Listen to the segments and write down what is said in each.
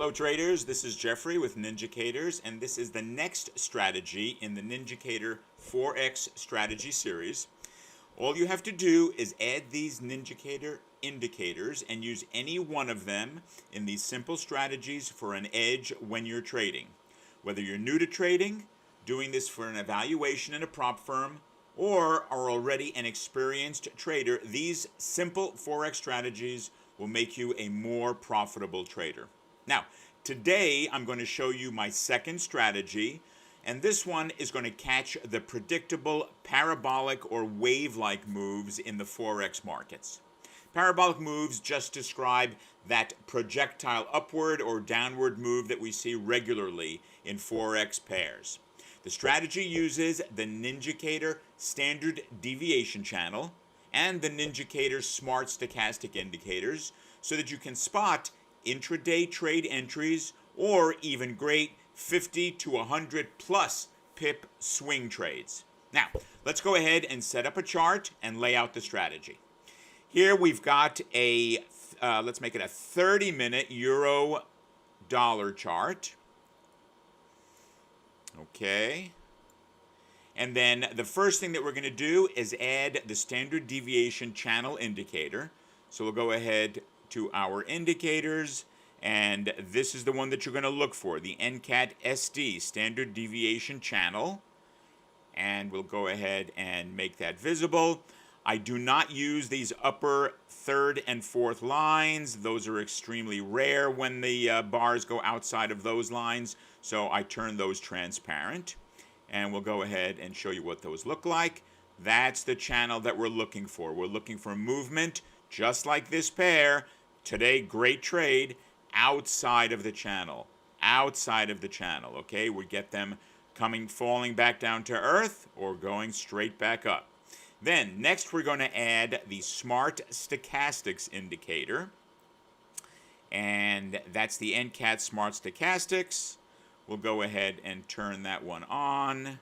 Hello traders, this is Jeffrey with Ninjacators, and this is the next strategy in the Ninjacator Forex Strategy series. All you have to do is add these Ninjacator indicators and use any one of them in these simple strategies for an edge when you're trading. Whether you're new to trading, doing this for an evaluation in a prop firm, or are already an experienced trader, these simple Forex strategies will make you a more profitable trader. Now, today I'm going to show you my second strategy, and this one is going to catch the predictable parabolic or wave-like moves in the Forex markets. Parabolic moves just describe that projectile upward or downward move that we see regularly in Forex pairs. The strategy uses the Ninjacator standard deviation channel and the Ninjacator smart stochastic indicators so that you can spot intraday trade entries or even great 50 to 100 plus pip swing trades. Now, let's go ahead and set up a chart and lay out the strategy. Here we've got a, let's make it a 30-minute euro dollar chart. Okay. And then the first thing that we're going to do is add the standard deviation channel indicator. So we'll go ahead to our indicators, and this is the one that you're going to look for, the NCAT SD standard deviation channel, and we'll go ahead and make that visible. I do not use these upper third and fourth lines. Those are extremely rare when the bars go outside of those lines, so I turn those transparent, and we'll go ahead and show you what those look like. That's the channel that we're looking for. We're looking for movement just like this pair. Today, great trade outside of the channel. Outside of the channel, okay? We get them falling back down to earth or going straight back up. Then, next we're going to add the smart stochastics indicator. And that's the NCAT smart stochastics. We'll go ahead and turn that one on.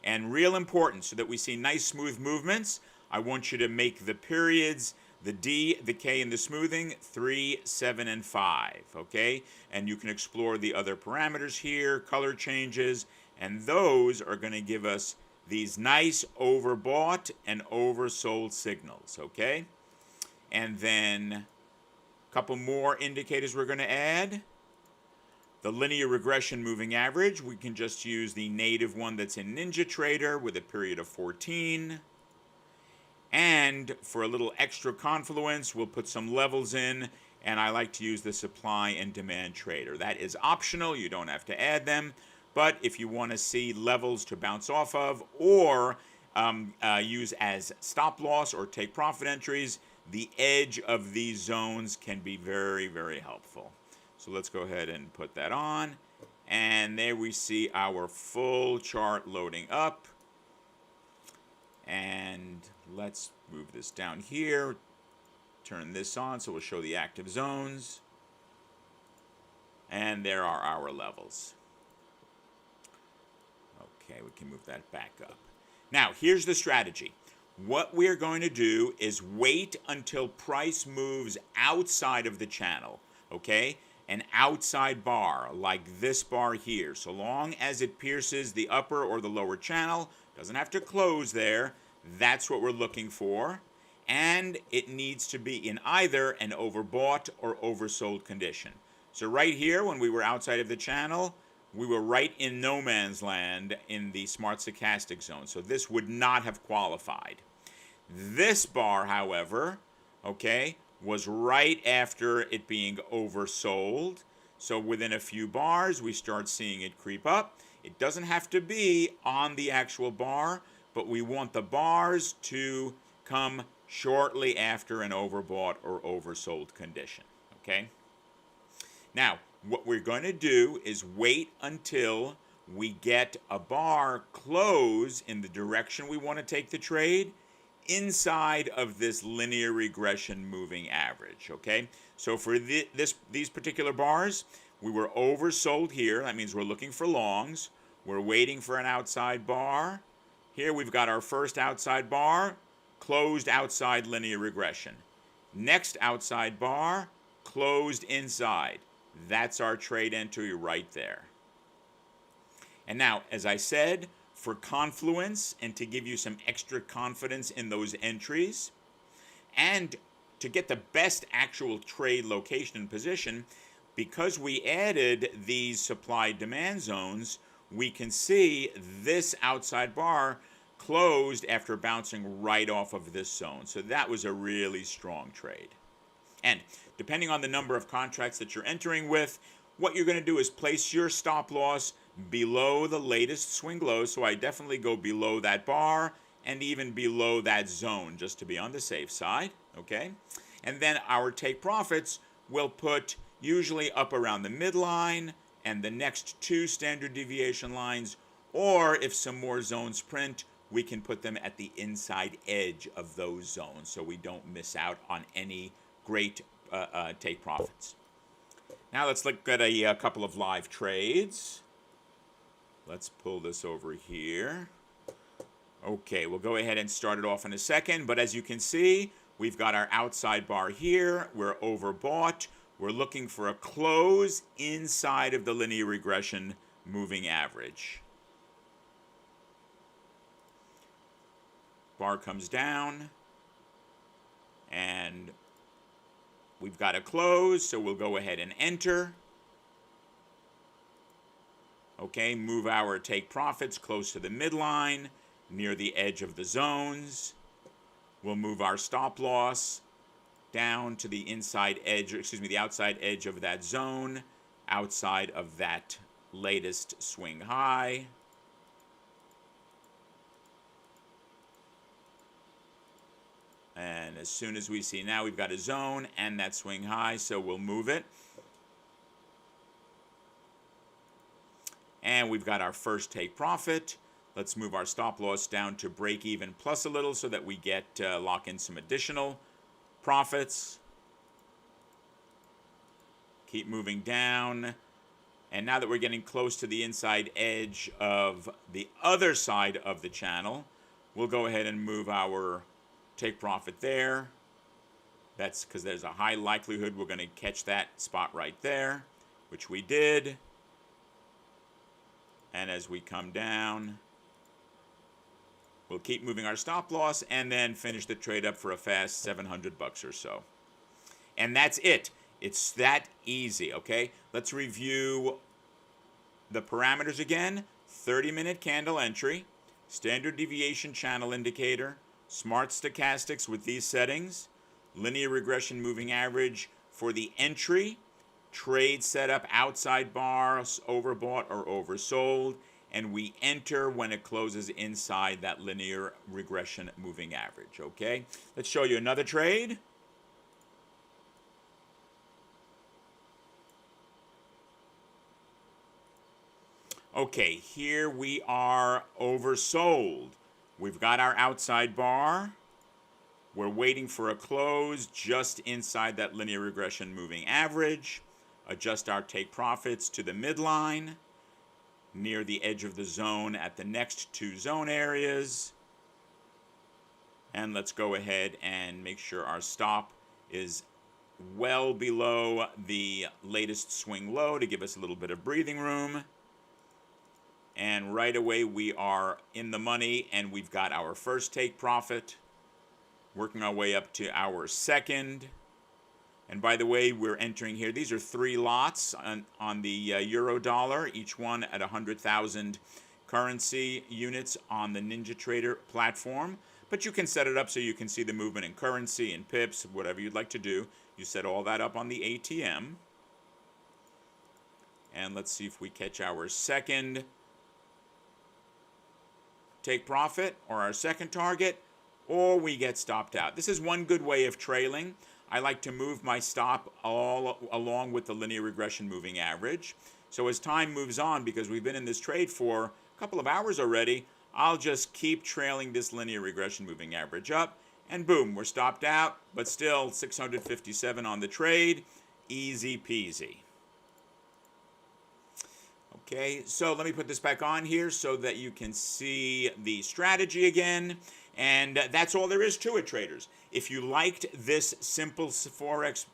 And real important, so that we see nice smooth movements, I want you to make the periods, the D, the K, and the smoothing 3, 7, and 5, okay? And you can explore the other parameters here, color changes, and those are going to give us these nice overbought and oversold signals, okay? And then a couple more indicators we're going to add. The linear regression moving average, we can just use the native one that's in NinjaTrader with a period of 14. And for a little extra confluence, we'll put some levels in, and I like to use the supply and demand trader. That is optional, you don't have to add them, but if you want to see levels to bounce off of or use as stop loss or take profit entries, the edge of these zones can be very, very helpful. So let's go ahead and put that on, and there we see our full chart loading up. And let's move this down here, turn this on so we'll show the active zones. And there are our levels. Okay, we can move that back up. Now, here's the strategy. What we're going to do is wait until price moves outside of the channel, okay? An outside bar, like this bar here. So long as it pierces the upper or the lower channel, doesn't have to close there. That's what we're looking for. And it needs to be in either an overbought or oversold condition. So right here, when we were outside of the channel, we were right in no man's land in the smart stochastic zone. So this would not have qualified. This bar, however, okay, was right after it being oversold. So within a few bars, we start seeing it creep up. It doesn't have to be on the actual bar, but we want the bars to come shortly after an overbought or oversold condition, okay? Now, what we're going to do is wait until we get a bar close in the direction we want to take the trade inside of this linear regression moving average, okay? So for these particular bars, we were oversold here. That means we're looking for longs. We're waiting for an outside bar. Here we've got our first outside bar, closed outside linear regression. Next outside bar, closed inside. That's our trade entry right there. And now, as I said, for confluence and to give you some extra confidence in those entries, and to get the best actual trade location and position, because we added these supply-demand zones, we can see this outside bar closed after bouncing right off of this zone. So that was a really strong trade. And depending on the number of contracts that you're entering with, what you're going to do is place your stop loss below the latest swing low. So I definitely go below that bar and even below that zone just to be on the safe side, okay? And then our take profits will put usually up around the midline and the next two standard deviation lines, or if some more zones print, we can put them at the inside edge of those zones so we don't miss out on any great take profits. Now let's look at a couple of live trades. Let's pull this over here. Okay, we'll go ahead and start it off in a second, but as you can see, we've got our outside bar here. We're overbought. We're looking for a close inside of the linear regression moving average. Bar comes down, and we've got a close, so we'll go ahead and enter. Okay, move our take profits close to the midline, near the edge of the zones. We'll move our stop loss down to the inside edge, the outside edge of that zone, outside of that latest swing high. And as soon as we see now, we've got a zone and that swing high, so we'll move it. And we've got our first take profit. Let's move our stop loss down to break even plus a little so that we get lock in some additional profits. Keep moving down. And now that we're getting close to the inside edge of the other side of the channel, we'll go ahead and move our take profit there. That's because there's a high likelihood we're going to catch that spot right there, which we did. And as we come down, we'll keep moving our stop loss and then finish the trade up for a fast $700 or so. And that's it. It's that easy, okay? Let's review the parameters again. 30-minute candle entry, standard deviation channel indicator, smart stochastics with these settings, linear regression moving average for the entry, trade setup, outside bars, overbought or oversold, and we enter when it closes inside that linear regression moving average, okay? Let's show you another trade. Okay, here we are oversold. We've got our outside bar. We're waiting for a close just inside that linear regression moving average. Adjust our take profits to the midline, near the edge of the zone at the next two zone areas. And let's go ahead and make sure our stop is well below the latest swing low to give us a little bit of breathing room. And right away we are in the money and we've got our first take profit, working our way up to our second. And by the way, we're entering here, these are 3 lots on the euro dollar, each one at 100,000 currency units on the NinjaTrader platform. But you can set it up so you can see the movement in currency and pips, whatever you'd like to do. You set all that up on the ATM. And let's see if we catch our second take profit or our second target, or we get stopped out. This is one good way of trailing. I like to move my stop all along with the linear regression moving average. So as time moves on, because we've been in this trade for a couple of hours already, I'll just keep trailing this linear regression moving average up, and boom, we're stopped out, but still 657 on the trade. Easy peasy. Okay, so let me put this back on here so that you can see the strategy again. And that's all there is to it, traders. If you liked this simple Forex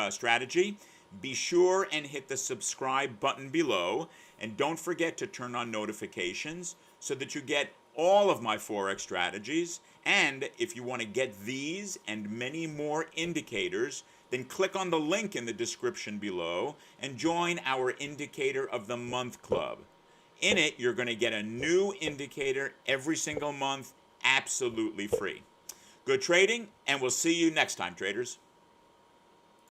strategy, be sure and hit the subscribe button below, and don't forget to turn on notifications so that you get all of my Forex strategies. And if you want to get these and many more indicators, then click on the link in the description below and join our Indicator of the Month Club. In it, you're going to get a new indicator every single month, absolutely free. Good trading, and we'll see you next time, traders.